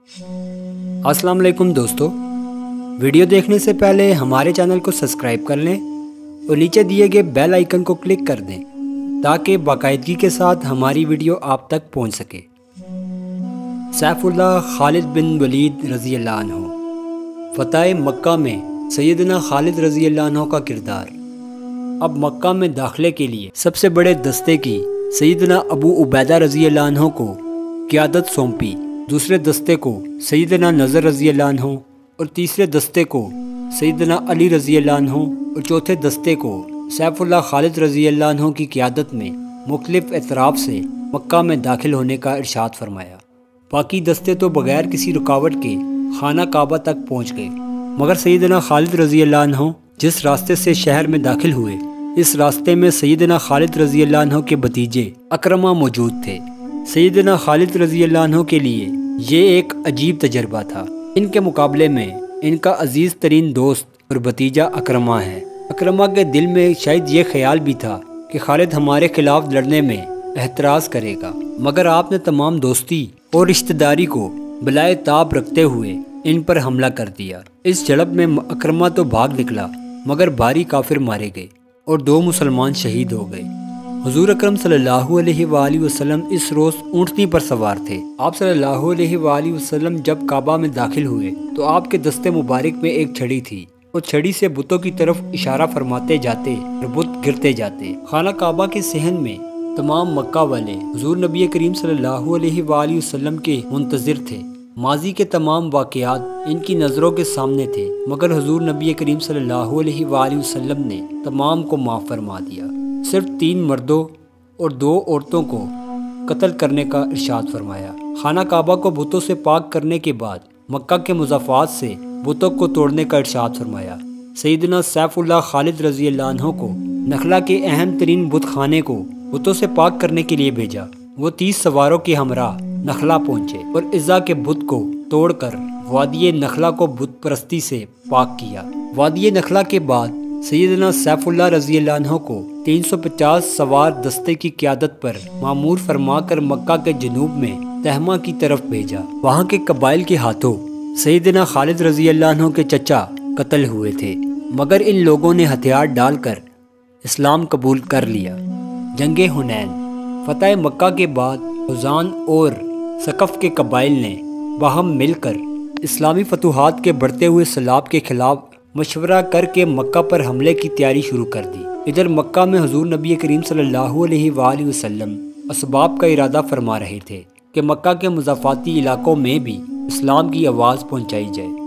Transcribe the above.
अस्सलाम वालेकुम दोस्तों, वीडियो देखने से पहले हमारे चैनल को सब्सक्राइब कर लें और नीचे दिए गए बेल आइकन को क्लिक कर दें ताकि बाकायदगी के साथ हमारी वीडियो आप तक पहुंच सके। सैफुल्लाह खालिद बिन वलीद रज़ी अल्लाह अन्हु। फ़तह मक्का में सैयदना खालिद रज़ी अल्लाह अन्हु का किरदार। अब मक्का में दाखिले के लिए सबसे बड़े दस्ते की सैयदना अबू उबैदा रज़ी अल्लाह अन्हु को क़यादत सौंपी। दूसरे दस्ते को सैयदना नज़र रज़ी अल्लाह अन्हु और तीसरे दस्ते को सैयदना अली रज़ी अल्लाह अन्हु और चौथे दस्ते को सैफुल्लाह खालिद रज़ी अल्लाह अन्हु की क़यादत में मुख्तलिफ़ अतराफ़ से मक्का में दाखिल होने का इरशाद फरमाया। बाकी दस्ते तो बग़ैर किसी रुकावट के खाना काबा तक पहुँच गए, मगर सैयदना खालिद रज़ी अल्लाह अन्हु जिस रास्ते से शहर में दाखिल हुए, इस रास्ते में सैयदना खालिद रज़ी अल्लाह अन्हु के भतीजे अकरमा मौजूद थे। सैयदना खालिद रज़ी अल्लाह अन्हु के लिए ये एक अजीब तजर्बा था। इनके मुकाबले में इनका अजीज़ तरीन दोस्त और भतीजा अकरमा है। अकरमा के दिल में शायद ये ख्याल भी था कि खालिद हमारे खिलाफ लड़ने में एतराज़ करेगा, मगर आपने तमाम दोस्ती और रिश्तेदारी को बलाए ताब रखते हुए इन पर हमला कर दिया। इस झड़प में अकरमा तो भाग निकला, मगर भारी काफिर मारे गए और 2 मुसलमान शहीद हो गए। हुजूर अकरम सल्लल्लाहु अलैहि वसल्लम इस रोज़ ऊँटनी पर सवार थे। आप सल्लल्लाहु अलैहि वसल्लम जब काबा में दाखिल हुए तो आपके दस्ते मुबारक में एक छड़ी थी और छड़ी से बुतों की तरफ इशारा फरमाते जाते और बुत गिरते जाते। खाना काबा के सहन में तमाम मक्का वाले हुजूर नबी करीम सल्लल्लाहु अलैहि वसल्लम के मुंतज़िर थे। माजी के तमाम वाक़यात इनकी नज़रों के सामने थे, मगर हुजूर नबी करीम सल्लल्लाहु अलैहि वसल्लम ने तमाम को माफ़ फरमा दिया। सिर्फ 3 मर्दों और 2 औरतों को कत्ल करने का इरशाद फरमाया। खाना काबा को बुतों से पाक करने के बाद मक्का के मुज़ाफ़ात से बुतों को तोड़ने का इरशाद फरमाया। सैयदना सैफुल्लाह खालिद रज़ी अल्लाह अन्हु को नखला के अहम तरीन बुत खाने को बुतों से पाक करने के लिए भेजा। वो 30 सवारों के हमरा नखला पहुँचे और इज़्ज़ा के बुत को तोड़कर वादिये नखला को बुत परस्ती से पाक किया। वादिये नखला के बाद सैयदना सैफुल्लाह रज़ी अल्लाह अन्हु को 350 सवार दस्ते की क़यादत पर मामूर फरमाकर मक्का के जनूब में तहमा की तरफ भेजा। वहाँ के कबाइल के हाथों सैयदना खालिद रज़ी अल्लाह अन्हु के चचा कत्ल हुए थे, मगर इन लोगों ने हथियार डालकर इस्लाम कबूल कर लिया। जंगे हुनैन। फ़तह मक्का के बाद हुज़ान और सकफ़ के कबाइल ने बाहम मिलकर इस्लामी फतूहात के बढ़ते हुए सैलाब के खिलाफ मशवरा करके मक्का पर हमले की तैयारी शुरू कर दी। इधर मक्का में हुजूर नबी करीम सल्लल्लाहु अलैहि वसल्लम असबाब का इरादा फरमा रहे थे कि मक्का के मुज़ाफ़ाती इलाकों में भी इस्लाम की आवाज़ पहुँचाई जाए।